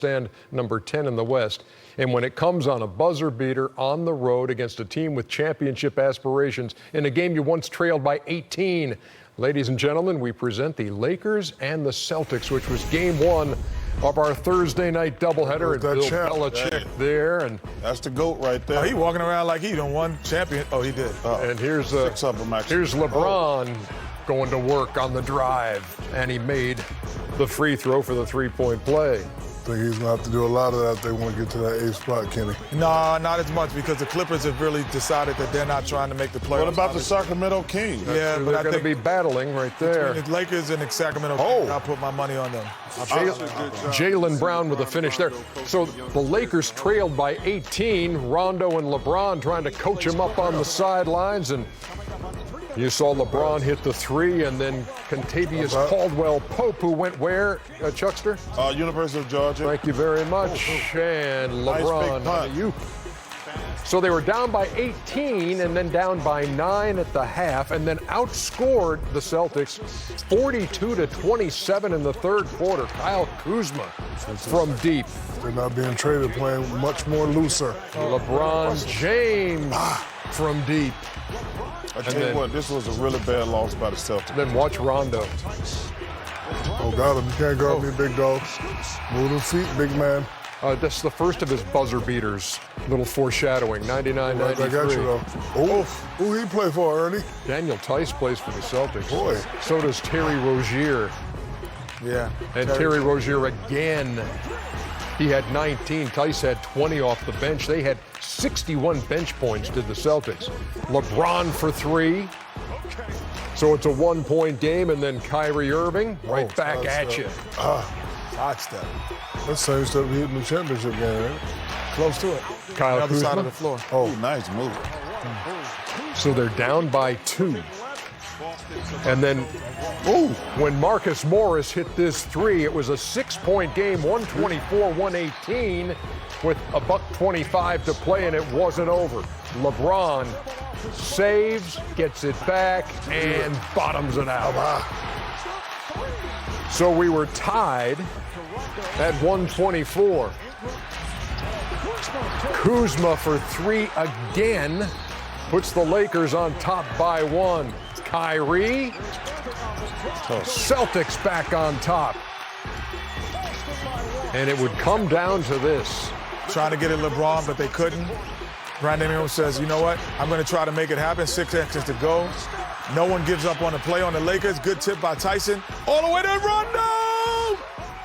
stand number 10 in the West. And when it comes on a buzzer beater on the road against a team with championship aspirations in a game you once trailed by 18, ladies and gentlemen, we present the Lakers and the Celtics, which was game one of our Thursday night doubleheader. And Bill Belichick there. And that's the GOAT right there. Oh, he walking around like he done won champion. Oh, he did. And here's LeBron going to work on the drive. And he made the free throw for the three-point play. I think he's going to have to do a lot of that if they want to get to that 8th spot, Kenny. No, not as much, because the Clippers have really decided that they're not trying to make the playoffs. What about the Sacramento Kings? Yeah, but they're going to be battling right there. The Lakers and the Sacramento Kings, I'll put my money on them. Jaylen Brown with a finish there. So the Lakers trailed by 18. Rondo and LeBron trying to coach him up on the sidelines, and you saw LeBron hit the three, and then Contavious Caldwell-Pope, who went where, Chuckster? University of Georgia. Thank you very much. And LeBron, nice you. So they were down by 18 and then down by 9 at the half, and then outscored the Celtics 42-27 in the third quarter. Kyle Kuzma from deep. They're not being traded, playing much more looser. LeBron James from deep. I tell you what, this was a really bad loss by the Celtics. Then watch Rondo. Oh, got him. You can't guard me, big dog. Move the feet, big man. That's the first of his buzzer beaters. Little foreshadowing, 99-93. I got you, though. Oh, who he play for, Ernie? Daniel Tice plays for the Celtics. Boy. So does Terry Rozier. Yeah. And Terry Rozier again. He had 19. Tice had 20 off the bench. They had 61 bench points, did the Celtics. LeBron for three. So it's a one-point game, and then Kyrie Irving right back at you. Sidestep. That's the same stuff he hit in the championship game, right? Close to it. Kyle the other Kuzma. side of the floor. Oh, nice move. So they're down by 2. And then when Marcus Morris hit this three, it was a 6-point game, 124-118, with a $1:25 to play, and it wasn't over. LeBron saves, gets it back, and bottoms it out. So we were tied at 124. Kuzma for three again puts the Lakers on top by 1. Kyrie, Celtics back on top. And it would come down to this. Trying to get at LeBron, but they couldn't. Brandon Ingram says, you know what? I'm going to try to make it happen. 6 seconds to go. No one gives up on the play on the Lakers. Good tip by Tyson. All the way to Rondo!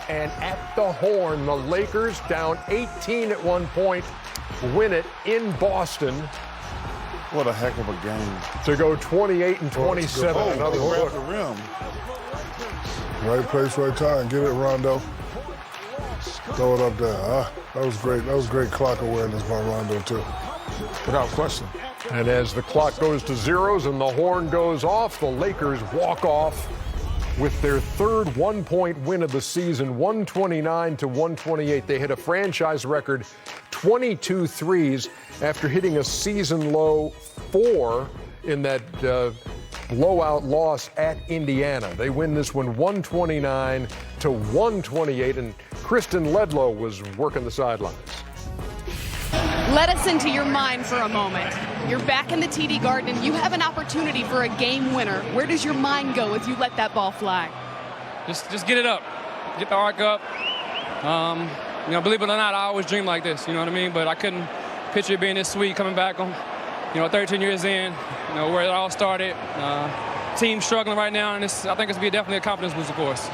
And at the horn, the Lakers down 18 at one point, win it in Boston. What a heck of a game. To go 28-27. Another look. The rim. Right place, right time. Get it, Rondo. Throw it up there. That was great. That was great clock awareness by Rondo, too. Without question. And as the clock goes to zeros and the horn goes off, the Lakers walk off with their third one-point win of the season, 129-128. They hit a franchise record 22 threes after hitting a season-low 4 in that blowout loss at Indiana. They win this one 129-128, and Kristen Ledlow was working the sidelines. Let us into your mind for a moment. You're back in the TD Garden, and you have an opportunity for a game winner. Where does your mind go if you let that ball fly? Just get it up. Get the arc up. Believe it or not, I always dream like this, you know what I mean? But I couldn't picture it being this sweet coming back on, 13 years in, where it all started. Team struggling right now, and I think it's definitely a confidence booster for us.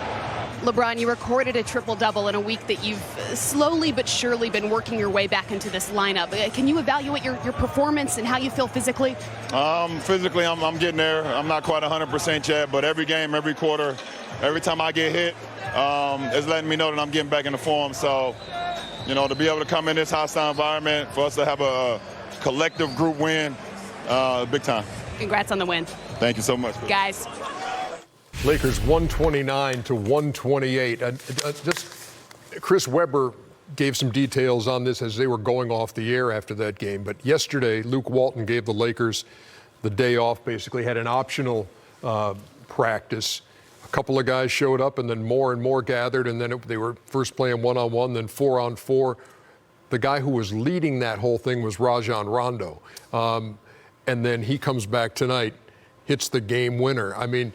LeBron, you recorded a triple-double in a week that you've slowly but surely been working your way back into this lineup. Can you evaluate your performance and how you feel physically? Physically, I'm getting there. I'm not quite 100% yet, but every game, every quarter, every time I get hit, it's letting me know that I'm getting back into form. So, to be able to come in this hostile environment, for us to have a collective group win, big time. Congrats on the win. Thank you so much. Guys. Lakers 129-128. Chris Webber gave some details on this as they were going off the air after that game. But yesterday, Luke Walton gave the Lakers the day off, basically had an optional practice. couple of guys showed up, and then more and more gathered, and then they were first playing one-on-one, then 4-on-4. The guy who was leading that whole thing was Rajon Rondo. And then he comes back tonight, hits the game winner. I mean,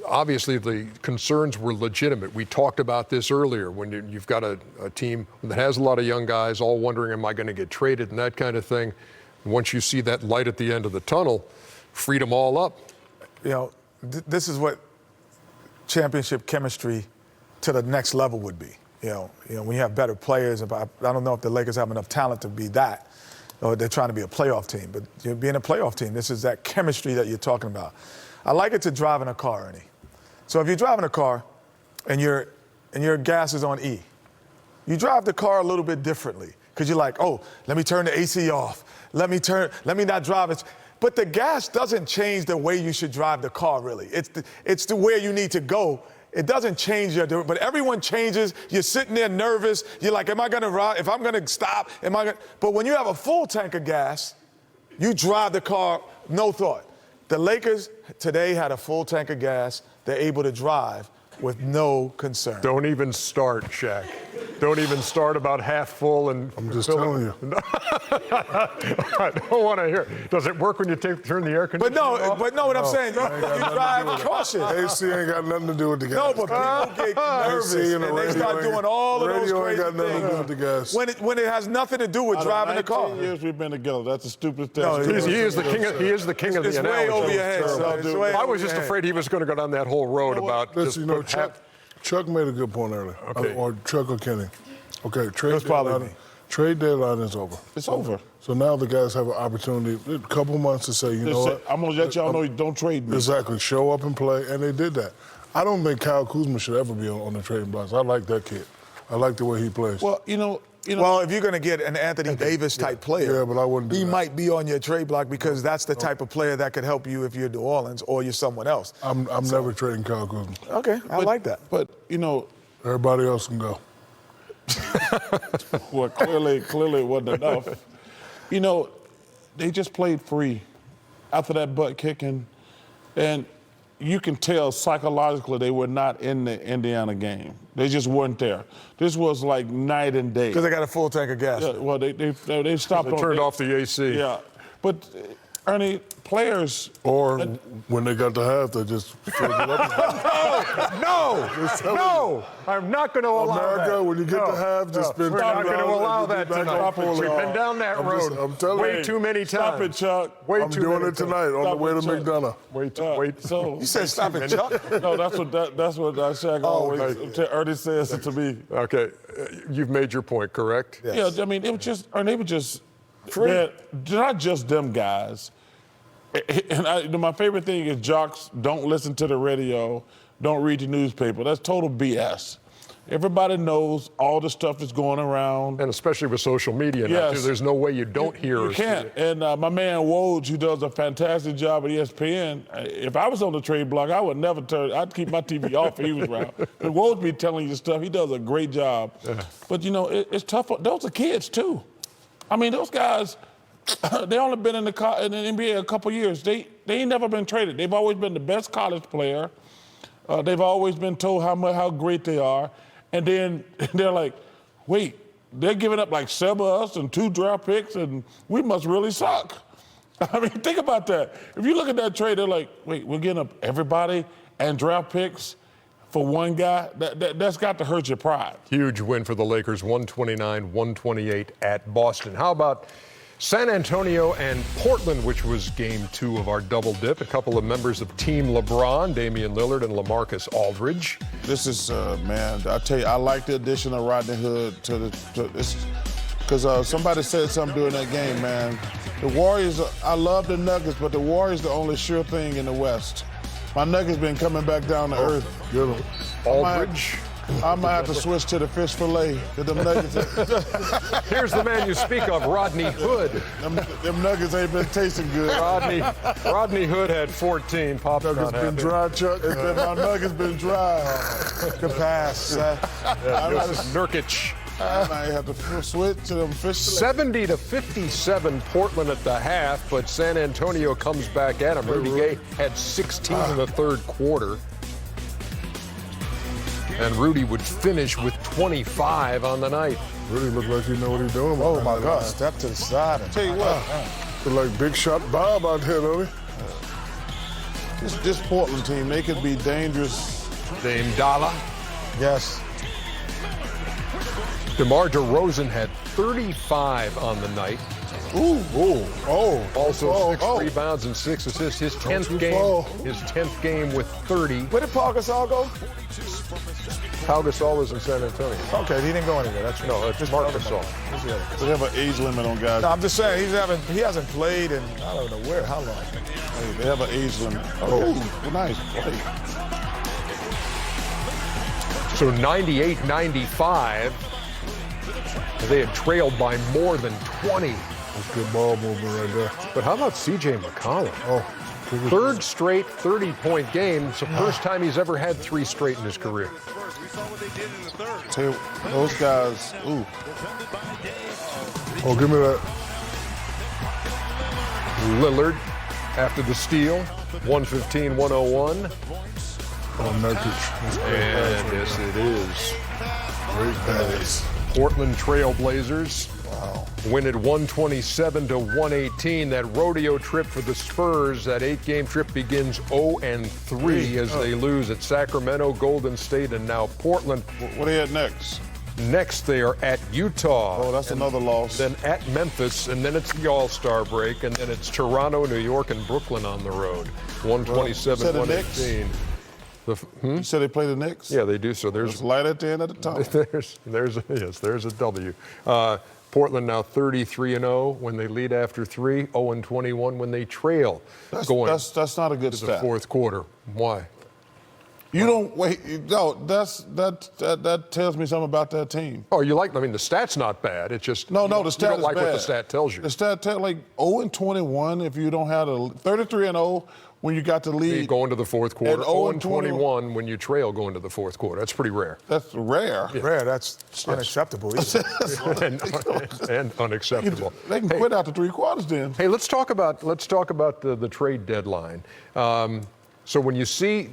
obviously the concerns were legitimate. We talked about this earlier when you've got a team that has a lot of young guys all wondering, am I going to get traded and that kind of thing. Once you see that light at the end of the tunnel, freed them all up. You know, this is what championship chemistry to the next level would be. You know, when you have better players, I don't know if the Lakers have enough talent to be that, or they're trying to be a playoff team. But you're being a playoff team, this is that chemistry that you're talking about. I like it to drive in a car, Ernie. So if you're driving a car and your gas is on E, you drive the car a little bit differently because you're like, oh, let me turn the AC off. Let me not drive it. But the gas doesn't change the way you should drive the car, really. It's the where you need to go. It doesn't change but everyone changes. You're sitting there nervous. You're like, am I going to ride? If I'm going to stop, am I going to? But when you have a full tank of gas, you drive the car, no thought. The Lakers today had a full tank of gas. They're able to drive with no concern. Don't even start, Shaq. Don't even start about half full and. I'm just telling you. I don't want to hear. Does it work when you turn the air conditioner off? But no, what I'm saying, you drive cautious. AC ain't got nothing to do with the gas. No, but people get nervous and they start doing all of those crazy ain't got nothing to do with the gas. When it has nothing to do with driving the car. 19 years we've been together. That's the stupidest thing. No, He is the king of the It's analogy. way over your head, son. It's way I over was just your head. afraid he was going to go down that whole road about just Listen, put Chuck made a good point earlier. Okay. Or Chuck or Kenny. Okay, That's probably me. trade deadline is over. It's over. So now the guys have an opportunity, a couple months to say, you know what? I'm going to let y'all know, don't trade me. Exactly. Show up and play, and they did that. I don't think Kyle Kuzma should ever be on the trading blocks. I like that kid. I like the way he plays. Well, you know. Well, if you're going to get an Anthony Davis type player, yeah, but I wouldn't do he that. might be on your trade block because that's the type of player that could help you if you're New Orleans or you're someone else. I'm never trading Kyle Kuzma. Okay, I like that. But, you know. Everybody else can go. Well, clearly it wasn't enough. You know, they just played free after that butt kicking, and you can tell psychologically they were not in the Indiana game. They just weren't there. This was like night and day. Because they got a full tank of gas. Yeah, well, they stopped. They turned off the AC. Yeah, but Ernie, players. Or when they got to half, they just filled it up. No! I'm not going to allow that. America, when you get to half, just spend We're not going to $20 allow and that get back tonight. on full. We've been down that road I'm telling way you. too many times. Stop it, Chuck. Way I'm too doing many it tonight on the way to Chuck. McDonough. Wait. So You said stop it, Chuck. no, that's what Shaq always. Ernie says it to me. Okay, you've made your point, correct? Yes. Yeah, I mean, it was just, or they were just, they're not just them guys. And my favorite thing is jocks don't listen to the radio, don't read the newspaper. That's total BS. Everybody knows all the stuff that's going around. And especially with social media now, too, there's no way you don't hear You or can't. see it. And my man Woj, who does a fantastic job at ESPN, if I was on the trade block, I would never I'd keep my TV off if he was around. But Woj be telling you stuff. He does a great job. But, you know, it's tough. Those are kids, too. I mean, those guys, they only been in the NBA a couple years. They ain't never been traded. They've always been the best college player. They've always been told how great they are. And then they're like, wait, they're giving up like 7 of us and 2 draft picks, and we must really suck. I mean, think about that. If you look at that trade, they're like, wait, we're getting up everybody and draft picks for one guy? That's got to hurt your pride. Huge win for the Lakers, 129-128 at Boston. How about San Antonio and Portland, which was game 2 of our double dip? A couple of members of Team LeBron, Damian Lillard and LaMarcus Aldridge. This is, man, I tell you, I like the addition of Rodney Hood to this, because somebody said something during that game, man. The Warriors, I love the Nuggets, but the Warriors the only sure thing in the West. My Nuggets been coming back down to earth. Get him. Aldridge. I might have to switch to the fish fillet. Them Nuggets, Here's the man you speak of, Rodney Hood. them Nuggets ain't been tasting good. Rodney Hood had 14. Pop's Nuggets not been happy. dry, Chuck. My Nuggets been dry. Good pass. Nurkic. I might have to switch to them fish fillet. 70-57 Portland at the half, but San Antonio comes back at him. Rudy Gay had 16 in the third quarter. And Rudy would finish with 25 on the night. Rudy looked like he know what he's doing. Oh, my God. Step to the side. And Tell you what, Look like Big Shot Bob out here, don't he? this Portland team, they could be dangerous. Dame Dalla. yes. DeMar DeRozan had 35 on the night. Also 6 rebounds and 6 assists. His 10th game. His 10th game with 30. Where did Paul Gasol go? Pau Gasol was in San Antonio. Okay, he didn't go anywhere. That's No, it's just Mark Gasol. They have an age limit on guys. No, I'm just saying he hasn't played in I don't know where, how long. Hey, they have an age limit. Oh, nice play. So 98-95. They had trailed by more than 20. That's good ball movement right there. But how about C.J. McCollum? Third straight 30-point game. It's the first time he's ever had 3 straight in his career. Tell you, those guys, Oh, give me that. Lillard after the steal, 115-101. Oh, Nurkic. And yes, it is. Great pass. Portland Trail Blazers win at 127-118. That rodeo trip for the Spurs, that 8-game trip begins 0-3 as they lose at Sacramento, Golden State, and now Portland. what are they at next? Next, they are at Utah. Oh, that's another loss. Then at Memphis, and then it's the All-Star break, and then it's Toronto, New York, and Brooklyn on the road. 127-118. You said they play the Knicks? Yeah, they do. So there's It's light at the end of the tunnel. there's a W. Portland now 33-0 when they lead after 3, 0-21 when they trail. That's not a good to the stat. fourth quarter. Why? You don't wait. No, that tells me something about that team. Oh, the stat's not bad. It's just No, the you stat don't is like bad. what the stat tells you. The stat like 0-21 if you don't have a 33-0 when you got the lead. Going to the fourth quarter. And 0-21 when you trail going to the fourth quarter. That's pretty rare. That's rare. Rare, that's unacceptable. and unacceptable. They can quit after 3 quarters then. Hey, let's talk about the trade deadline. So when you see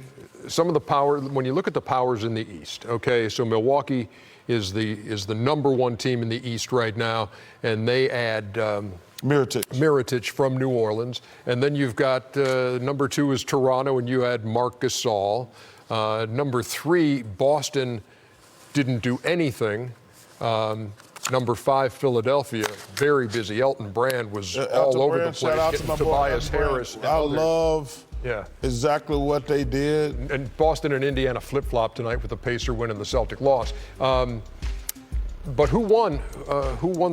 some of the power, when you look at the powers in the East, okay, so Milwaukee is the number 1 team in the East right now, and they add Mirotic from New Orleans, and then you've got number 2 is Toronto, and you add Marc Gasol. Number 3, Boston didn't do anything. Number 5, Philadelphia, very busy. Elton Brand was all over the place. Getting Tobias Harris. I love exactly what they did. And Boston and Indiana flip-flopped tonight with the Pacer win and the Celtic loss. But who won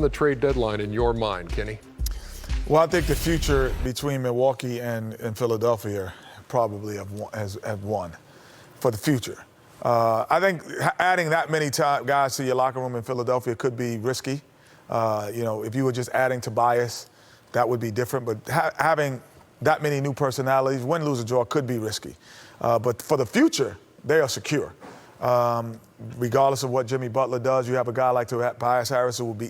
the trade deadline in your mind, Kenny? Well, I think the future between Milwaukee and Philadelphia probably have won for the future. I think adding that many guys to your locker room in Philadelphia could be risky. If you were just adding Tobias, that would be different. But having that many new personalities, win, lose, or draw, could be risky. But for the future, they are secure. Regardless of what Jimmy Butler does, you have a guy like Tobias Harris who will be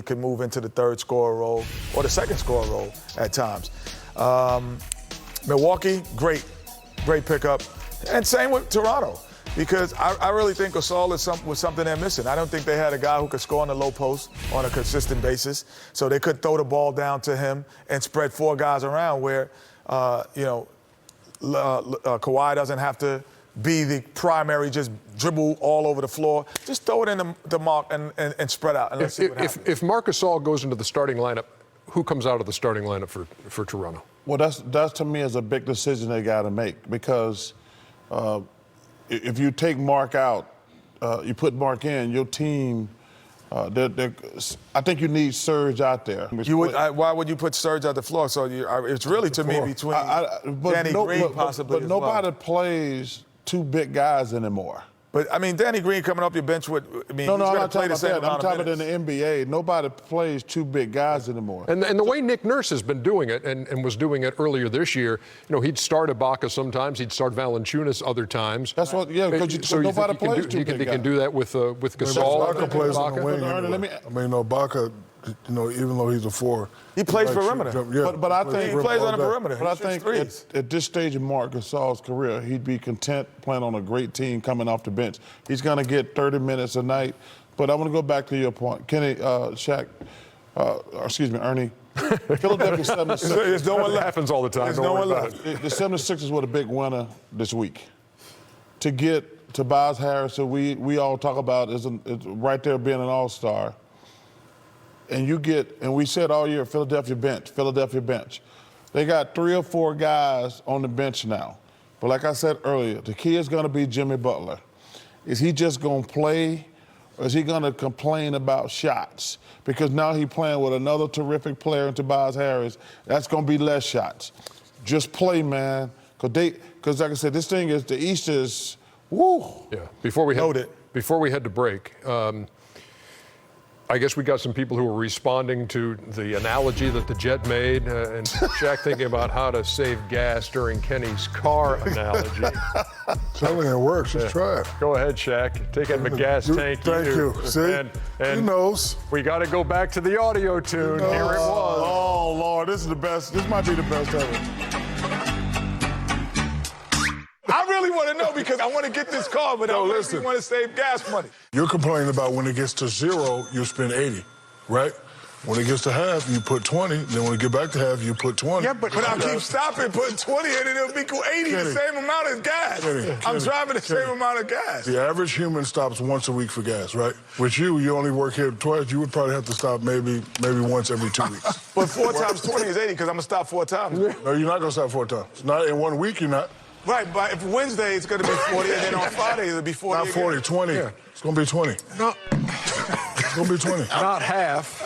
could move into the 3rd scorer role or the 2nd scorer role at times. Milwaukee, great pickup. And same with Toronto, because I really think Gasol was something they're missing. I don't think they had a guy who could score on the low post on a consistent basis, so they could throw the ball down to him and spread 4 guys around where, Kawhi doesn't have to be the primary, just dribble all over the floor. Just throw it in the mark and spread out, and let's see what happens. If Marc Gasol goes into the starting lineup, who comes out of the starting lineup for Toronto? Well, that to me is a big decision they got to make, because if you take Mark out, you put Mark in, your team, I think you need Serge out there. Why would you put Serge at the floor? So it's really, to me, between Danny Green possibly But nobody plays 2 big guys anymore. But, Danny Green coming up your bench with, No, I'm not talking about that. I'm talking about in the NBA. Nobody plays 2 big guys anymore. And the way Nick Nurse has been doing it, and was doing it earlier this year, he'd start Ibaka sometimes, he'd start Valanciunas other times. That's what, because nobody plays 2 big guys. He can do that with Gasol. Ibaka plays on the wing. Ibaka You know, even though he's a 4. He plays likes perimeter. jump. Yeah, But I think He plays on the perimeter. But I He shoots think threes. at this stage of Marc Gasol's career, he'd be content playing on a great team coming off the bench. He's going to get 30 minutes a night. But I want to go back to your point. Kenny, Shaq, Ernie, Philadelphia 76ers. There's no one That left. happens all the time. There's Don't no worry one about left. it. The 76ers were the big winner this week. To get Tobias Harris, who we all talk about is right there being an all-star. And we said all year, Philadelphia bench. They got 3 or 4 guys on the bench now. But like I said earlier, the key is going to be Jimmy Butler. Is he just going to play, or is he going to complain about shots? Because now he's playing with another terrific player in Tobias Harris. That's going to be less shots. Just play, man. Because like I said, this thing is, the East is, woo. Yeah. Before we head to break, I guess we got some people who were responding to the analogy that the Jet made, and Shaq thinking about how to save gas during Kenny's car analogy. Telling it works. Just try it. Go ahead, Shaq. Take out the gas tank. Thank you. See? And he knows. We got to go back to the audio tune. Here it was. Oh, Lord, this is the best. This might be the best ever. I really want to know because I want to get this car, but I really want to save gas money. You're complaining about when it gets to 0, you spend 80, right? When it gets to half, you put 20. Then when it get back to half, you put 20. Yeah, but I keep stopping, putting 20 in, and it'll be 80, the same amount as gas. I'm driving the same amount of gas. The average human stops once a week for gas, right? With you only work here twice. You would probably have to stop maybe once every 2 weeks. But 4 times 20 is 80 because I'm going to stop 4 times. No, you're not going to stop 4 times. Not in 1 week, you're not. Right, but if Wednesday it's going to be 40, and then on Friday it'll be 40 Not 40, again. 20. Yeah. It's going to be 20. No. It's going to be 20. Not half.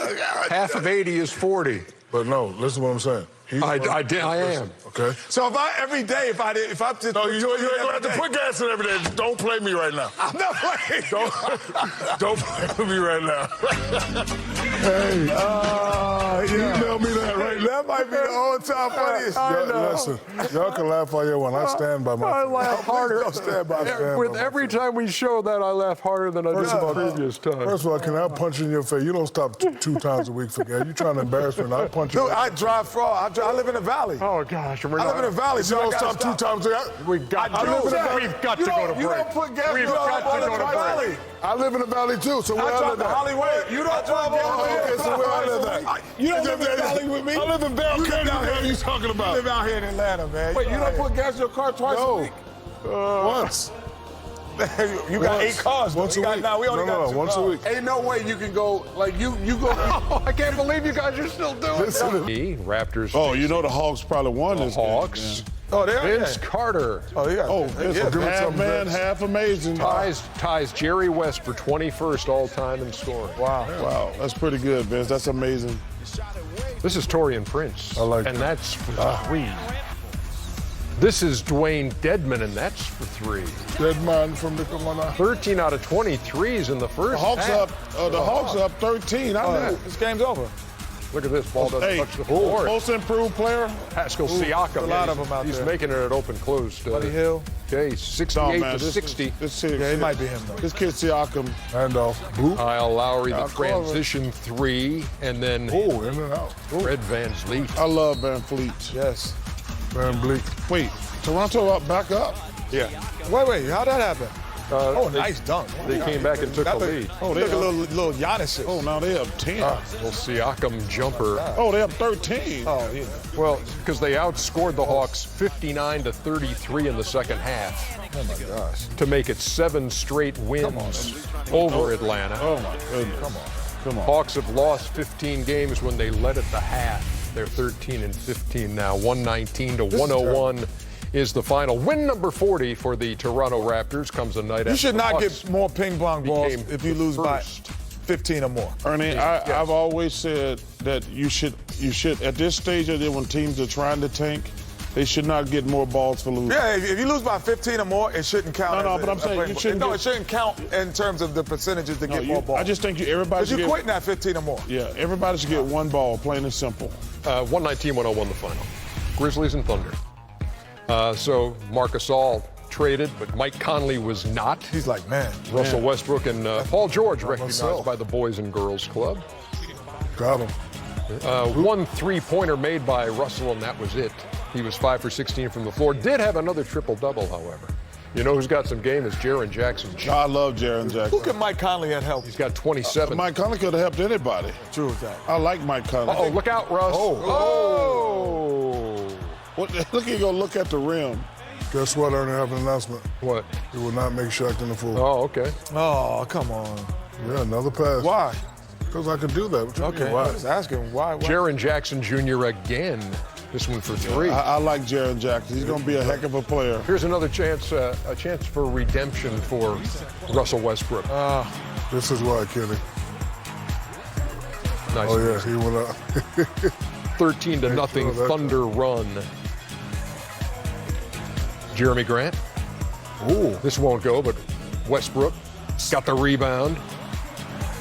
Half of 80 is 40. But no, listen to what I'm saying. I am. Okay. So if I just No, you ain't gonna have to put gas in every day. Don't play me right now. I'm not playing. Don't play with me right now. Hey, email me that right now. That might be the all-time funniest. Listen, y'all can laugh all you want. I stand by my. I laugh harder. Stand by Every time we show that, I laugh harder than I did the previous time. First of all, can I punch you in your face? You don't stop 2 times a week for gas. You trying to embarrass me? I'll punch you. Dude, I drive far. I live in the valley. Oh gosh, I live in the valley, You so I don't gotta stop 2 times a week. We've got to go to break. You don't put gas We've got to go to break. I live in the valley too, so where I I drive live to at? Hollywood. You don't drive Okay, so where I live at? You don't live in the valley with me. I live in Bell County. What are you talking You about? live out here in Atlanta, man. Wait, you don't put gas in your car twice a week? Once. You got 8 cars. Once a week. Now we only got 2 once a cars. week. Ain't no way you can go, like, you go. I can't believe you guys are still doing it. Raptors. Oh, you know the Hawks probably won The this game. Hawks. Oh, they are. Vince Carter Oh, yeah. Oh, it's half man, half amazing. ties Jerry West for 21st all-time in scoring. Wow, that's pretty good, Vince. That's amazing. This is Torian Prince. I like and that. that's for 3. This is Dwayne Dedman, and that's for 3. Dead man from the corner. 13 out of 23s in the first half. The Hawks up 13. I knew. This game's over. Look at this. Ball doesn't Hey, touch the floor. most improved player. Pascal Siakam. a lot of them out He's there. making it at open close. Buddy Hill. Okay, 68 No, man, to 60. Yeah, it might be him, though. This kid Siakam. Handoff. Boop. Kyle Lowry, the Cover. transition 3, and then Oh, in and out. Fred VanVleet. I love Van Fleet. Yes. Van Bleek. Wait, Toronto up, back up. Yeah. Wait, how'd that happen? Nice dunk. They came back and took the lead. Oh, they look a little Giannis. Oh, now they up 10. Little Siakam jumper. Oh, they up 13. Oh, yeah. Well, because they outscored the Hawks 59 to 33 in the second half Oh, my gosh. to make it 7 straight wins over Atlanta. Oh, my goodness. Come on. Hawks have lost 15 games when they led at the half. They're 13 and 15 now. 119 to 101 is the final. Win number 40 for the Toronto Raptors comes a night after You should the not Bucks get more ping pong balls became if you the lose by first. 15 or more. Ernie, I've always said that you should at this stage of it when teams are trying to tank, they should not get more balls for losing. Yeah, if you lose by 15 or more, it shouldn't count. No, but I'm saying you shouldn't No, get- it shouldn't count in terms of the percentages to get more balls. I just think everybody Because should you're get, quitting at 15 or more. yeah, everybody should get one ball, plain and simple. 119-101 the final. Grizzlies and Thunder. So Marc Gasol traded, but Mike Conley was not. He's like, man. Russell Westbrook and Paul George myself. recognized by the Boys and Girls Club. Got him. One three-pointer made by Russell, and that was it. He was 5 for 16 from the floor. Did have another triple-double, however. You know who's got some game is Jaren Jackson. I love Jaren Jackson. Who can Mike Conley have helped? He's got 27. Mike Conley could have helped anybody. True with that. I like Mike Conley. Oh, look out, Russ. Oh. Look, he gonna look at the rim. Guess what, Ernie? I have an announcement. What? He will not make Shaq in the fool. Oh, okay. Oh, come on. Yeah, another pass. Why? Because I can do that. What you Okay, mean, why? I was asking why. Jaren Jackson Jr. again. This one for 3. I like Jaren Jackson. He's gonna be a heck of a player. Here's another chance, a chance for redemption for Russell Westbrook. This is why, Kenny. Nice. Oh, yeah, he went up. 13 to nothing sure that Thunder run. Jeremy Grant. Ooh, This won't go, but Westbrook got the rebound.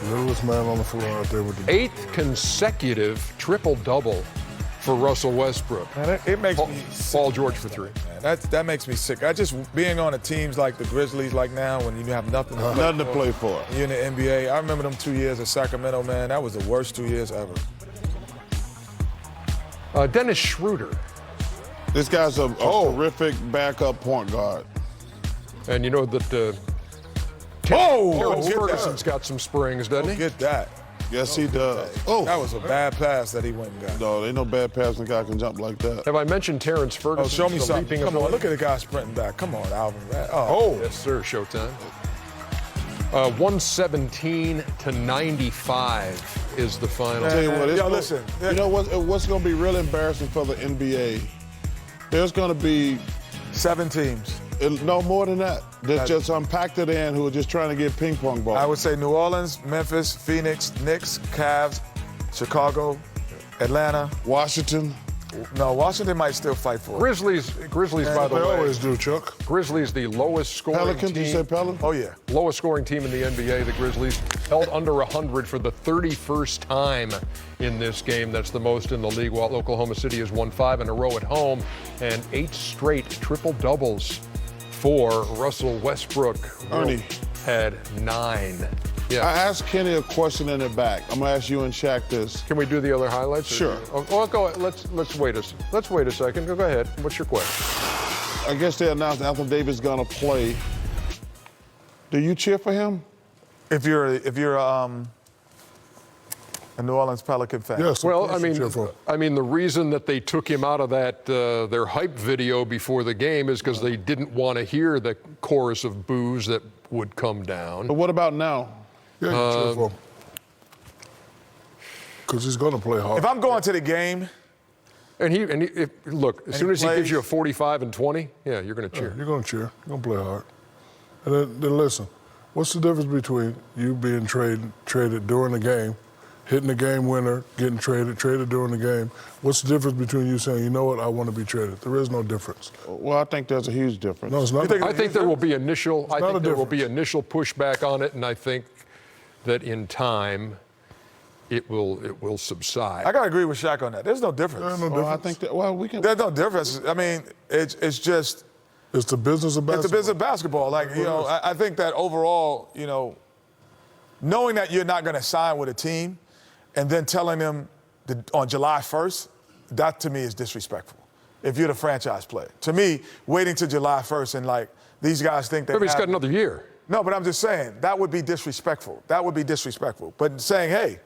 littlest man on the floor out there with the 8th consecutive triple-double for Russell Westbrook. Man, it makes me sick. Paul George for 3. That makes me sick. I just being on the teams like the Grizzlies like now when you have nothing to play Nothing to play for. You're in the NBA. I remember them 2 years at Sacramento, man. That was the worst 2 years ever. Dennis Schroeder. This guy's a terrific backup point guard. And you know that Oh, Terrence Ferguson's got some springs, doesn't he? Get that. Yes, he does. That was a bad pass that he went and got. No, ain't no bad passing guy can jump like that. Have I mentioned Terrence Ferguson? Oh, show me the something. leaping Come on, ability? look at the guy sprinting back. Come on, Alvin. Yes, sir. Showtime. 117 to 95 is the final. Tell you what, Yo, listen. You know what's going to be real embarrassing for the NBA? There's going to be 7 teams. no more than that. That's just unpacked it in who are just trying to get ping pong balls. I would say New Orleans, Memphis, Phoenix, Knicks, Cavs, Chicago, Atlanta. Washington. No, Washington might still fight for it. Grizzlies, by the They way. always do, Chuck. Grizzlies, the lowest scoring Pelicans, team. you say Pelicans? Oh, yeah. Lowest scoring team in the NBA, the Grizzlies, held under 100 for the 31st time in this game. That's the most in the league, while Oklahoma City has won 5 in a row at home and 8 straight triple-doubles for Russell Westbrook. Ernie. Had 9. Yeah. I asked Kenny a question in the back. I'm going to ask you and Shaq this. Can we do the other highlights? Sure. Oh, go ahead. Let's wait a second. Go ahead. What's your question? I guess they announced Anthony Davis going to play. Do you cheer for him? If you're a New Orleans Pelican fan. Yes. Well, I mean, the reason that they took him out of that their hype video before the game is because they didn't want to hear the chorus of boos that would come down. But what about now? Yeah, you cheer for him. Because he's going to play hard. If I'm going to the game, Look, as soon as he gives you a 45 and 20, yeah, you're going to cheer. You're going to cheer. You're going to play hard. And then listen, what's the difference between you being traded during the game, hitting the game winner, getting traded during the game? What's the difference between you saying, you know what, I want to be traded? There is no difference. Well, I think there's a huge difference. No, it's not. I think there will be initial. I think there will be difference. initial pushback on it, and I think that in time it will subside. I got to agree with Shaq on that. There's no difference. There's no Well, I difference. think that, we can. There's no difference. I mean, it's just It's the business of basketball. it's the business of basketball. Like, I think that overall, knowing that you're not going to sign with a team and then telling them on July 1st, that to me is disrespectful. If you're the franchise player. To me, waiting till July 1st and these guys think they Maybe he's got another year. No, but I'm just saying, that would be disrespectful. That would be disrespectful. But saying, hey,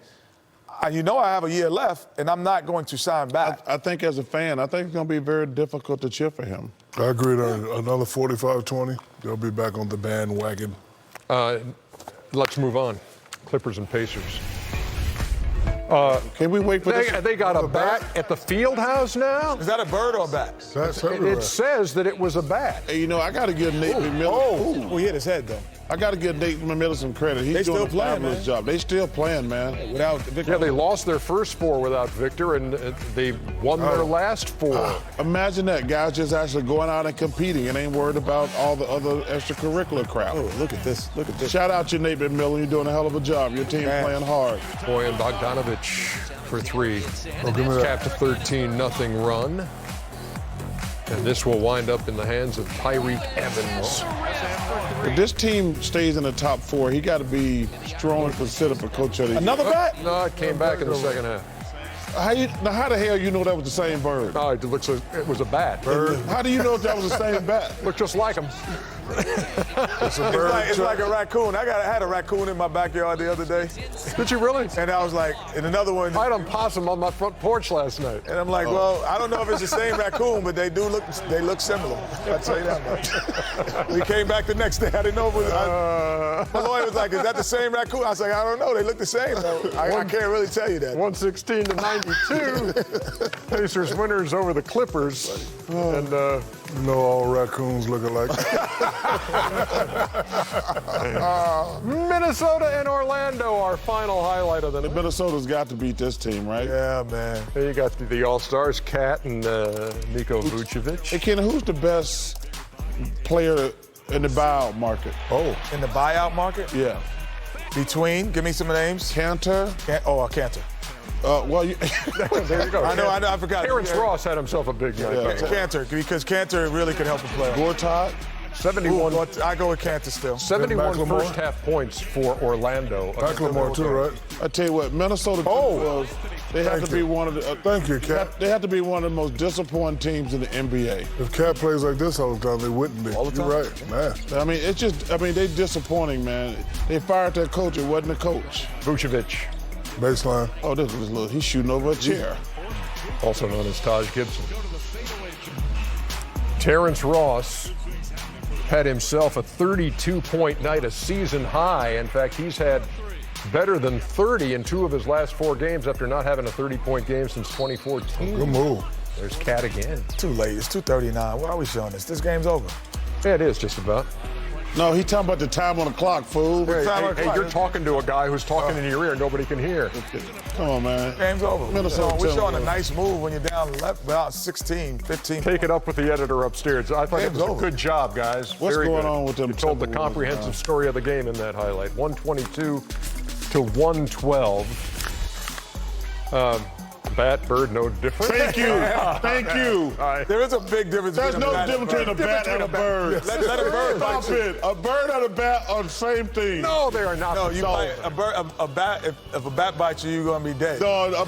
I have a year left, and I'm not going to sign back. I think as a fan, I think it's going to be very difficult to cheer for him. I agree. Another 45-20, they'll be back on the bandwagon. Let's move on. Clippers and Pacers. Can we wait for this? They got a bat at the field house now? Is that a bird or a bat? That's everywhere. It says that it was a bat. Hey, I got to give Nate McMillan. Oh, he hit his head, though. I got to give Nate McMillan some credit. He's They doing still a playing, fabulous man. job. They still playing, man. Without Victor. Yeah, they lost their first 4 without Victor, and they won their last 4. Imagine that. Guys just actually going out and competing and ain't worried about all the other extracurricular crap. Oh, look at this. Look at this. Shout out to Nate McMillan. You're doing a hell of a job. Your team Man. playing hard. Boyan Bogdanovic for 3. Oh, give me that. Capped a 13-0 run. And this will wind up in the hands of Tyreek Evans. If this team stays in the top 4, he got to be strongly considered for coach of the year. Another bat? No, it came back in the second half. How the hell you know that was the same bird? No, it looks like it was a bat. Bird. How do you know that was the same bat? Looked just like him. It's like a raccoon. I had a raccoon in my backyard the other day. Did you really? And I was like, and another one. I had a possum on my front porch last night. And I'm like, well, I don't know if it's the same raccoon, but they look similar. I'll tell you that much. We came back the next day. I didn't know if it was. My lawyer was like, is that the same raccoon? I was like, I don't know. They look the same, though. I can't really tell you that. 116 to 92. Pacers winners over the Clippers. And You know all raccoons look alike. Minnesota and Orlando, our final highlight of the night. Minnesota's got to beat this team, right? Yeah, man. There you got the All-Stars, Kat and Niko Vucevic. Hey, Ken, who's the best player in the buyout market? Oh, in the buyout market? Yeah. Give me some names. Cantor. Cantor. Well, There you go. I know, I forgot. Terrence Ross had himself a big night. Yeah. Cantor, because Cantor really could help a player. Gortat. 71. I go with Cantor still. 71 Macklemore. first half points for Orlando. Macklemore too, right? I tell you what, Minnesota they have to be one of the. Thank you, Kat. They have to be one of the most disappointing teams in the NBA. If Cat plays like this all the time, they wouldn't be. All the time? You're right, man. I mean, they disappointing, man. They fired their coach. It wasn't the coach. Vucevic, Baseline. Oh, this was little. He's shooting over a chair. also known as Taj Gibson. Terrence Ross had himself a 32-point night, a season high. In fact, he's had better than 30 in 2 of his last 4 games after not having a 30-point game since 2014. Good move. There's Cat again. Too late. It's 2:39. Why are we showing this? This game's over. Yeah, it is just about. No, he's talking about the time on the clock, fool. Hey, you're talking to a guy who's talking in your ear and nobody can hear. Come on, man. Game's over. Minnesota We're showing a Timberwolves. nice move when you're down about 16, 15. Take it up with the editor upstairs. I thought it Game's was over. a good job, guys. What's Very going good. on with them You told the Timberwolves, comprehensive story of the game in that highlight. 122 to 112. Bat, bird, no difference. Thank you. Thank you. There is a big difference. There's between no difference between a bat and a bird. Let a bird bite Stop you. it. A bird and a bat are the same thing. No, they are not. No, you bite a bird. A bat. If a bat bites you, you're gonna be dead. No, a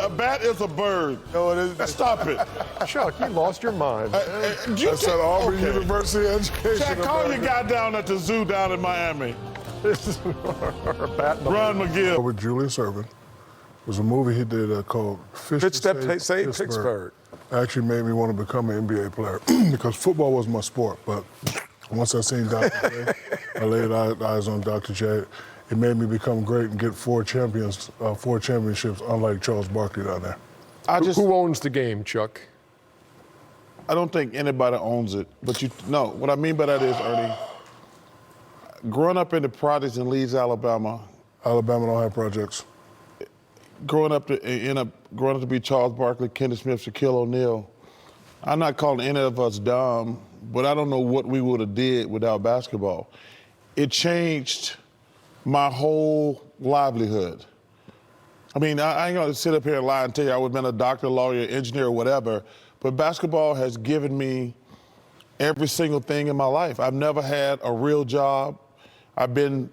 bat is a bird. No, it is. Stop it. Chuck, you lost your mind. That's at Auburn University Education. Jack, call your guy down at the zoo down in Miami. This is our bat. Ron McGill. With Julius Erving. It was a movie he did called Fish Pitch to that say Pittsburgh. Actually made me want to become an NBA player because football was my sport. But once I seen Dr. J, I laid eyes on Dr. J. It made me become great and get 4 championships, unlike Charles Barkley down there. Who owns the game, Chuck? I don't think anybody owns it, but what I mean by that is, Ernie, growing up in the projects in Leeds, Alabama. Alabama don't have projects. Growing up to be Charles Barkley, Kenneth Smith, Shaquille O'Neal, I'm not calling any of us dumb, but I don't know what we would have did without basketball. It changed my whole livelihood. I mean, I ain't gonna sit up here and lie and tell you I would have been a doctor, lawyer, engineer, or whatever, but basketball has given me every single thing in my life. I've never had a real job. I've been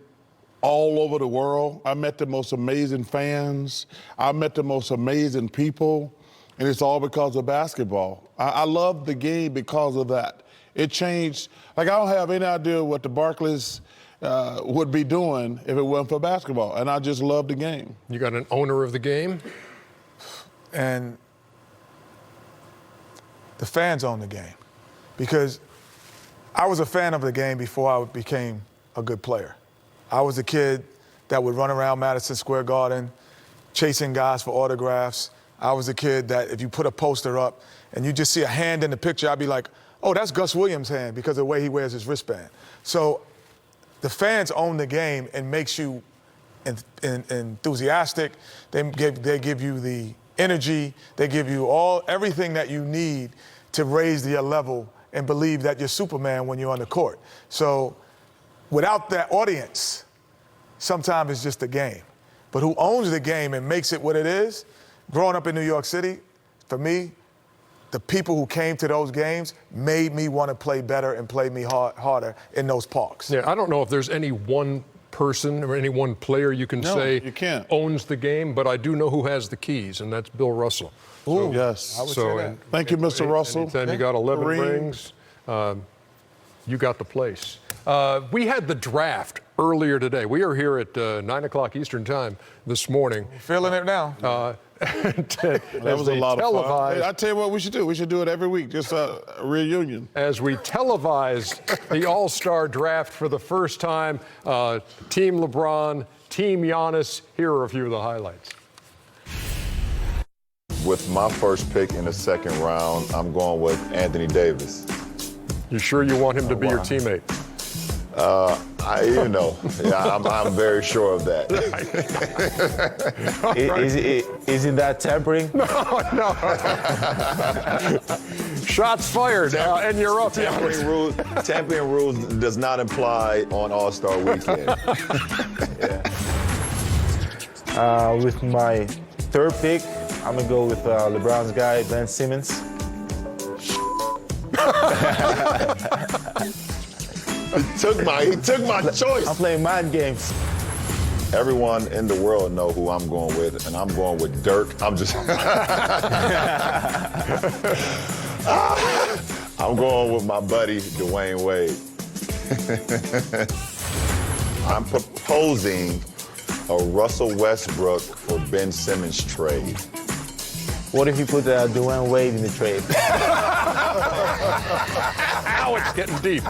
all over the world. I met the most amazing fans. I met the most amazing people, and it's all because of basketball. I love the game because of that. It changed. Like, I don't have any idea what the Barclays would be doing if it wasn't for basketball, and I just love the game. You got an owner of the game? And the fans own the game. Because I was a fan of the game before I became a good player. I was a kid that would run around Madison Square Garden chasing guys for autographs. I was a kid that if you put a poster up and you just see a hand in the picture, I'd be like, oh, that's Gus Williams' hand because of the way he wears his wristband. So the fans own the game and makes you enthusiastic. They give you the energy. They give you everything that you need to raise your level and believe that you're Superman when you're on the court. So without that audience, sometimes it's just a game. But who owns the game and makes it what it is, growing up in New York City, for me, the people who came to those games made me want to play better and play me harder in those parks. Yeah, I don't know if there's any one person or any one player you can say you can't. owns the game, but I do know who has the keys, and that's Bill Russell. Ooh, yes. I would say that. Thank you, Mr. Russell. Anytime you got 11 Kareem. rings, you got the place. We had the draft earlier today. We are here at 9 o'clock Eastern time this morning. Feeling it now. That was a lot of fun. Hey, I tell you what we should do. We should do it every week, just a reunion. As we televise the All-Star draft for the first time, Team LeBron, Team Giannis. Here are a few of the highlights. With my first pick in the second round, I'm going with Anthony Davis. You sure you want him to be your teammate? I'm very sure of that. Isn't that tampering? No. Shots fired, and you're up. Tampering rules does not apply on All-Star Weekend. With my third pick, I'm gonna go with LeBron's guy, Ben Simmons. He took my choice. I'm playing mind games. Everyone in the world know who I'm going with, and I'm going with Dirk. I'm going with my buddy Dwayne Wade. I'm proposing a Russell Westbrook for Ben Simmons trade. What if you put Dwayne Wade in the trade? Now it's getting deep.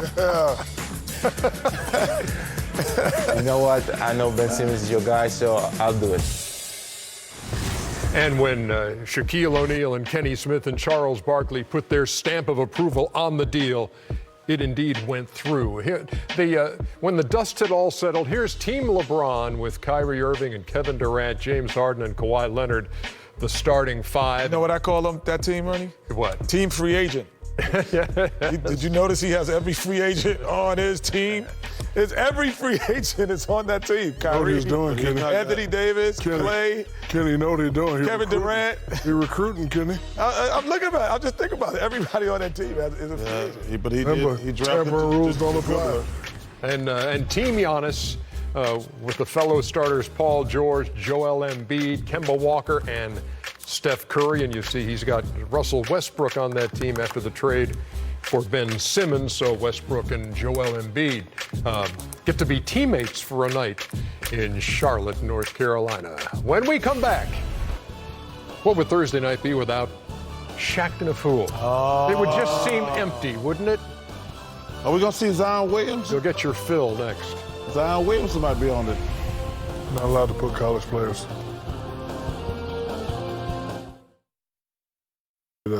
You know what? I know Ben Simmons is your guy, so I'll do it. And when Shaquille O'Neal and Kenny Smith and Charles Barkley put their stamp of approval on the deal, it indeed went through. When the dust had all settled, here's Team LeBron with Kyrie Irving and Kevin Durant, James Harden and Kawhi Leonard, the starting five. You know what I call them, that team, Ernie? What? Team free agent. Did you notice he has every free agent on his team? It's every free agent is on that team. Kyrie, what he's doing, Kenny. Anthony Davis, Clay, Kenny, you know what he's doing. Kevin Durant. He's recruiting, Kenny. I'm looking at it. I'm just thinking about it. Everybody on that team is a free agent. But he drafted tampering rules don't apply. And Team Giannis with the fellow starters Paul George, Joel Embiid, Kemba Walker, and Steph Curry. And you see he's got Russell Westbrook on that team after the trade for Ben Simmons. So Westbrook and Joel Embiid get to be teammates for a night in Charlotte, North Carolina. When we come back, what would Thursday night be without Shaq and a Fool? It would just seem empty, wouldn't it? Are we going to see Zion Williams? You'll get your fill next. Zion Williams might be on it. Not allowed to put college players.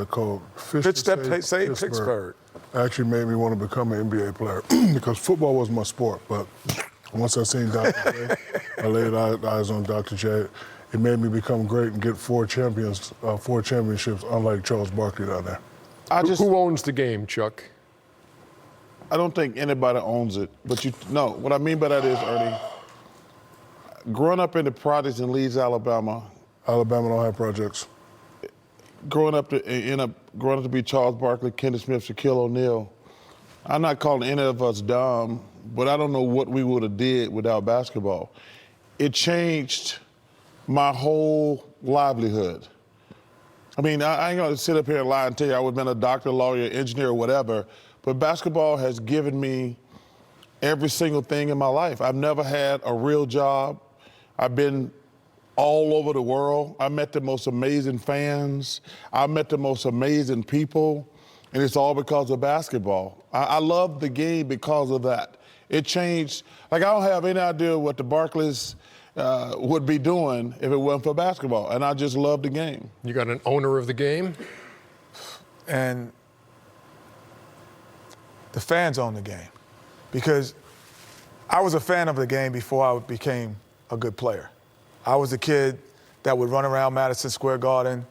Called Pitch that say Pittsburgh. Actually made me want to become an NBA player because football was my sport. But once I seen Dr. J, I laid eyes on Dr. J. It made me become great and get 4 championships, unlike Charles Barkley down there. Who owns the game, Chuck? I don't think anybody owns it. But what I mean by that is, Ernie, growing up in the projects in Leeds, Alabama. Alabama don't have projects. Growing up to be Charles Barkley, Kenny Smith, Shaquille O'Neal, I'm not calling any of us dumb, but I don't know what we would have did without basketball. It changed my whole livelihood. I mean, I ain't gonna sit up here and lie and tell you I would have been a doctor, lawyer, engineer, whatever, but basketball has given me every single thing in my life. I've never had a real job. I've been all over the world. I met the most amazing fans. I met the most amazing people, and it's all because of basketball. I love the game because of that. It changed. Like, I don't have any idea what the Barclays would be doing if it wasn't for basketball, and I just love the game. You got an owner of the game? And the fans own the game. Because I was a fan of the game before I became a good player. I was a kid that would run around Madison Square Garden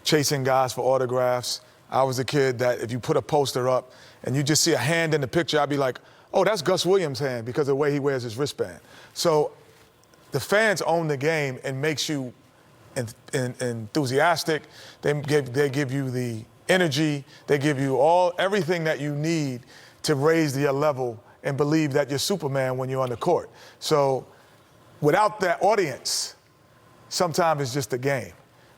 chasing guys for autographs. I was a kid that if you put a poster up and you just see a hand in the picture, I'd be like, oh, that's Gus Williams' hand because of the way he wears his wristband. So the fans own the game and makes you enthusiastic. They give you the energy. They give you everything that you need to raise your level and believe that you're Superman when you're on the court. So without that audience, sometimes it's just a game.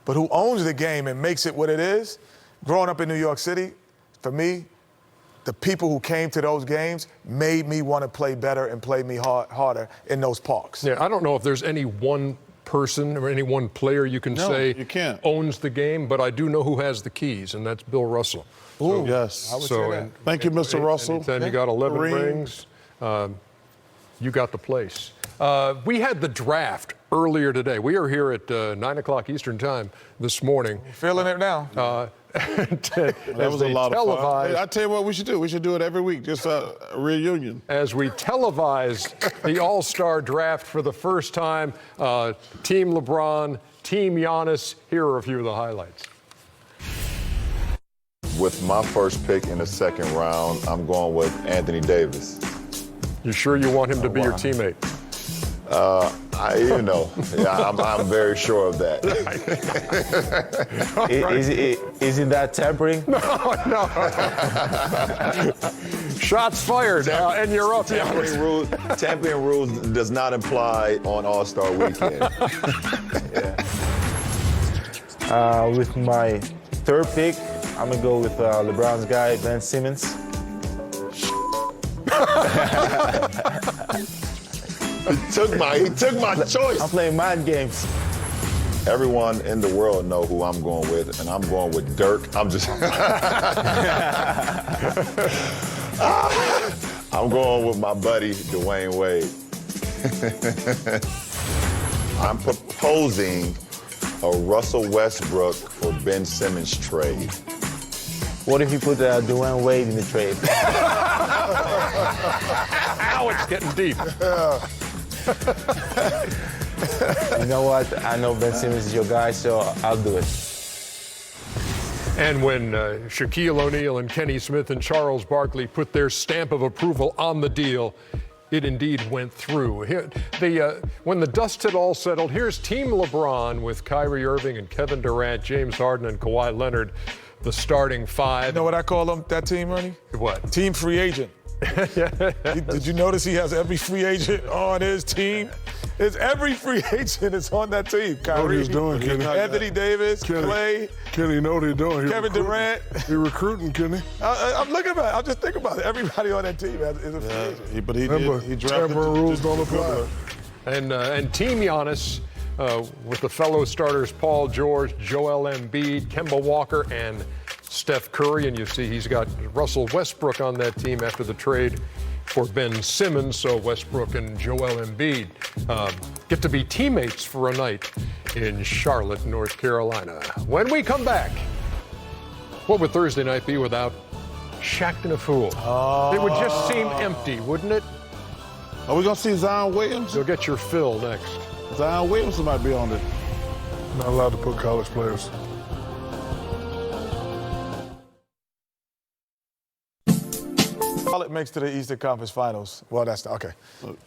But who owns the game and makes it what it is, growing up in New York City, for me, the people who came to those games made me want to play better and play me harder in those parks. Yeah, I don't know if there's any one person or any one player you can say you can't. owns the game, but I do know who has the keys, and that's Bill Russell. Ooh, yes. I would say that. Thank you, Mr. Russell. Anytime you got 11 rings, you got the place. We had the draft earlier today. We are here at 9 o'clock Eastern time this morning. Feeling it now. That was a lot of fun. Hey, I tell you what we should do. We should do it every week, just a reunion. As we televised the All-Star draft for the first time, Team LeBron, Team Giannis. Here are a few of the highlights. With my first pick in the second round, I'm going with Anthony Davis. You sure you want him to be your teammate? I'm very sure of that. Isn't that tampering? No. Shots fired, and you're up. Tampering rules does not apply on All-Star Weekend. With my third pick, I'm going to go with LeBron's guy, Ben Simmons. He took my choice. I'm playing mind games. Everyone in the world know who I'm going with, and I'm going with Dirk. I'm going with my buddy Dwayne Wade. I'm proposing a Russell Westbrook for Ben Simmons trade. What if you put Dwayne Wade in the trade? Now it's getting deep. You know what? I know Ben Simmons is your guy, so I'll do it. And when Shaquille O'Neal and Kenny Smith and Charles Barkley put their stamp of approval on the deal, it indeed went through. When the dust had all settled, here's Team LeBron with Kyrie Irving and Kevin Durant, James Harden and Kawhi Leonard, the starting five. You know what I call them, that team, Ernie? What? Team free agent. Did you notice he has every free agent on his team? It's every free agent is on that team. Kyrie, what he's doing, Kenny. Anthony Davis, Clay. Kenny, know what he's doing. Kevin Durant. He's recruiting, Kenny. I'm looking at it. I'm just thinking about it. Everybody on that team is a free agent. But he drafted tampering rules don't apply. And Team Giannis with the fellow starters Paul George, Joel Embiid, Kemba Walker, and Steph Curry. And you see he's got Russell Westbrook on that team after the trade for Ben Simmons. So Westbrook and Joel Embiid get to be teammates for a night in Charlotte, North Carolina. When we come back, what would Thursday night be without Shaq and a Fool? It would just seem empty, wouldn't it? Are we going to see Zion Williams? You'll get your fill next. Zion Williams might be on it. Not allowed to put college players. Charlotte makes to the Eastern Conference Finals. Well, that's okay.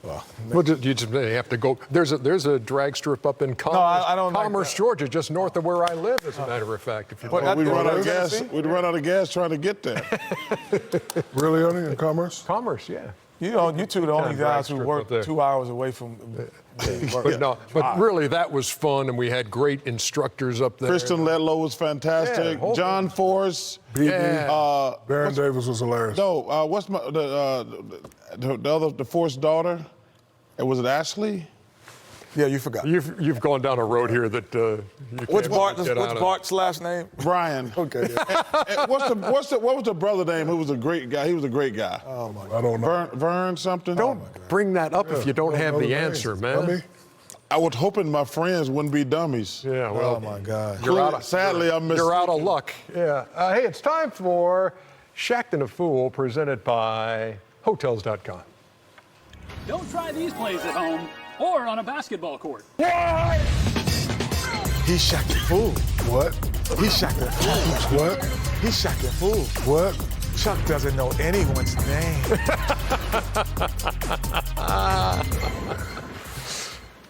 Well, You just have to go. There's a drag strip up in Commerce, I don't like Commerce, that. Georgia, just north of where I live, as a matter of fact. If you But We'd run out of Tennessee? gas. We'd run out of gas trying to get there. Really, Ernie, in Commerce? Commerce, yeah. you two are the only drag guys who strip work up there. 2 hours away from But really, that was fun, and we had great instructors up there. Kristen Ledlow was fantastic. Yeah, John Force. Yeah. Baron Davis was hilarious. No, what's the Force daughter? Was it Ashley? Yeah, you forgot. You've gone down a road here that you What's can't get out of. Bart's last name? Brian. Okay. Yeah. And what was the brother name who was a great guy? He was a great guy. Oh my God. I don't know. Vern something? Don't bring that up if you don't have know the names. answer, man. Dummy. I was hoping my friends wouldn't be dummies. Yeah, well, Oh my God. Sadly, I missed. you're out of luck. Yeah. Hey, it's time for Shaq and a Fool, presented by Hotels.com. Don't try these plays at home or on a basketball court. He's Shaq the Fool. What? He's Shaq the Fool. What? He's Shaq the Fool. What? Chuck doesn't know anyone's name.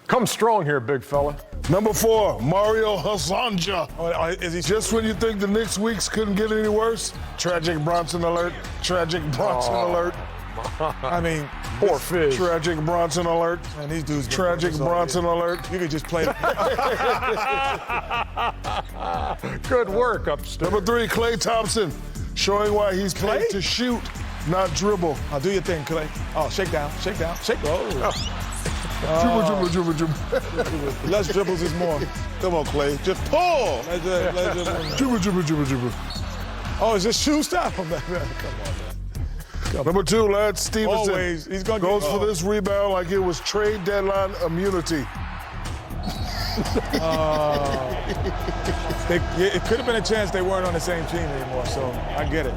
Come strong here, big fella. Number 4, Mario Hezonja. Oh, is he Just when you think the Knicks' weeks couldn't get any worse, tragic Bronson alert. Tragic Bronson alert. I mean, Poor Fizz. Tragic Bronson alert. and these dudes. Tragic Bronson alert. You could just play. Good work upstairs. Number 3, Klay Thompson, showing why he's paid Klay? to shoot, not dribble. I'll do your thing, Clay. Oh, shake down, shake down, shake. Dribble, dribble, dribble, dribble. Less dribbles is more. Come on, Clay. Just pull. Dribble, dribble, dribble, dribble. Oh, is this shoe style? Come on, man. Number 2, Lance Stevenson. Always. He's gonna Goes get, for this rebound like it was trade deadline immunity. It could have been a chance they weren't on the same team anymore, so I get it.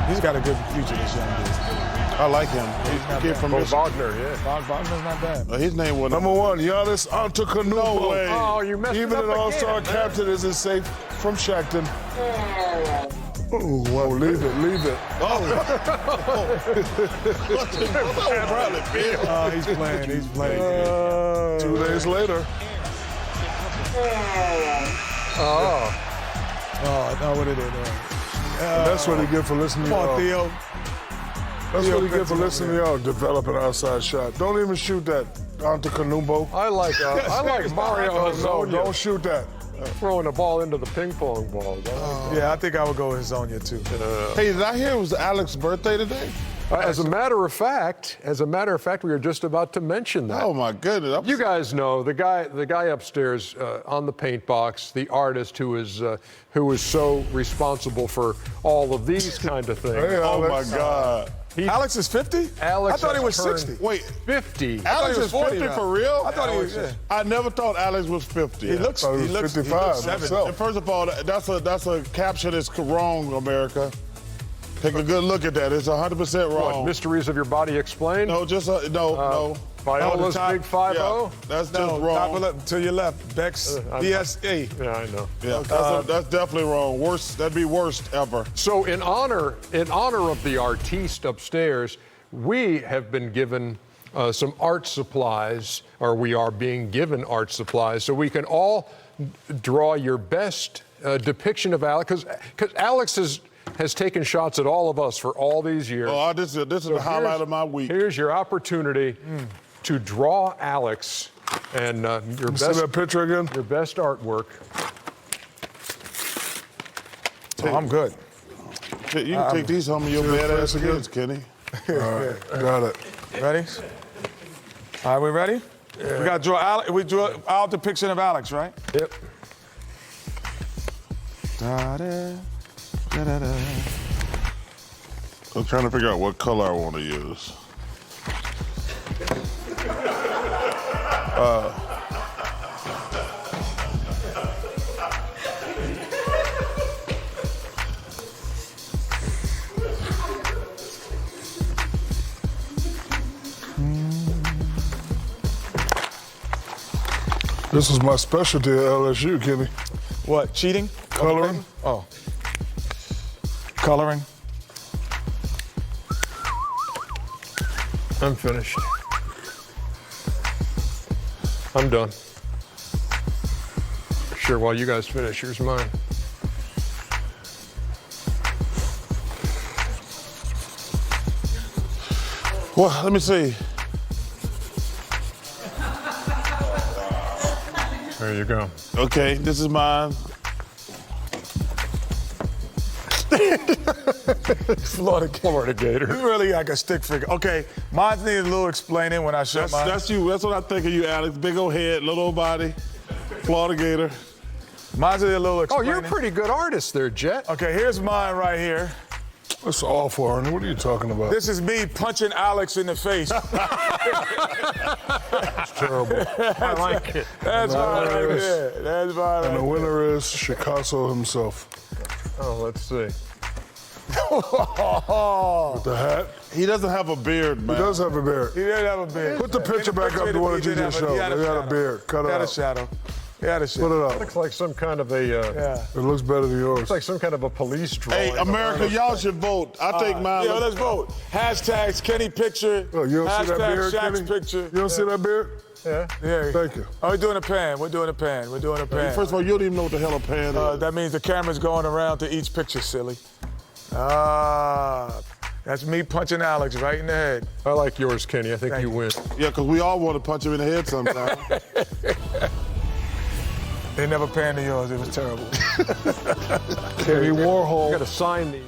He's got a good future, this young dude. I like him. He's a kid from Michigan. Wagner, yeah. Wagner's not bad. His name was Number 1, Giannis Antetokounmpo. No way. Oh, you messed Even it up an all-star again, captain isn't safe from Shaqton. Oh, wow, leave it. He's playing. 2 days later. Oh, no, what it is. That's what he get for listening to Come on, y'all. Theo. That's what he get for listening to y'all. Develop an outside shot. Don't even shoot that, Antetokounmpo. I like Mario No, Hezonja don't shoot that. throwing the ball into the ping pong balls. Yeah, I think I would go with Hezonja too. Hey, did I hear it was Alex's birthday today? As a matter of fact, we were just about to mention that. Oh my goodness! You guys know the guy upstairs on the paint box, the artist who is so responsible for all of these kind of things. Hey, Oh Alex. my God! Alex is 50? Alex I thought he was has turned 60. Wait, 50. Alex was is 40 50 now. for real? I thought he was. Yeah. I never thought Alex was 50. He looks 55 70. himself. And first of all, that's a caption that's wrong, America. Take a good look at that. It's 100% What, wrong. Mysteries of Your Body Explained? No, just no. Viola's top- Big 5-0? Yeah, that's just No, top wrong. of left, to your left. Bex, BSA. Yeah, I know. Yeah, that's definitely wrong. Worst. That'd be worst ever. So in honor of the artiste upstairs, we have been given some art supplies, or we are being given art supplies, so we can all draw your best depiction of Alex, because Alex has taken shots at all of us for all these years. Oh, this is the highlight of my week. Here's your opportunity to draw Alex and your See best that picture again? your best artwork. Oh, I'm good. You can take these home of your badass kids, Kenny. All right, got it. Ready? All right, we ready? Yeah. We got to draw Alex. We draw our depiction of Alex, right? Yep. I'm trying to figure out what color I want to use. This is my specialty at LSU, Kenny. What, cheating? Coloring. Oh. Coloring. I'm finished. I'm done. Sure, while you guys finish, here's mine. Well, let me see. There you go. Okay, this is mine. Florida Gator. You really like a stick figure. Okay, mine needed a little explaining when I showed mine. That's you. That's what I think of you, Alex. Big old head, little old body, Florida Gator. Mine's needed a little Oh, explaining. you're a pretty good artist there, Jet. Okay, here's mine right here. That's awful, Arnie. What are you talking about? This is me punching Alex in the face. It's terrible. I like it. That's mine right there. That's mine And the right winner is Chicasso himself. Oh, let's see. With the hat. He doesn't have a beard, man. He does have a beard. He didn't have a beard. Put the picture back up, the one that you just showed. He had a beard. Cut He it had a out. shadow. He had a shadow. Put it up. Looks like some kind of a. Yeah. It looks better than yours. Looks like some kind of a police drawing. Hey, America, y'all should vote. I take mine. Yeah, let's vote. Hashtags Kenny picture. Oh, you don't see that Hashtag beard, Shaq's Kenny? picture. You don't see that beard? Yeah. Thank you. Oh, we're doing a pan. We're doing a pan. We're doing a pan. First of all, you don't even know what the hell a pan is. That means the camera's going around to each picture, silly. That's me punching Alex right in the head. I like yours, Kenny. I think you win. Yeah, because we all want to punch him in the head sometime. They never panned to yours. It was terrible. Kenny Warhol. Got to sign these.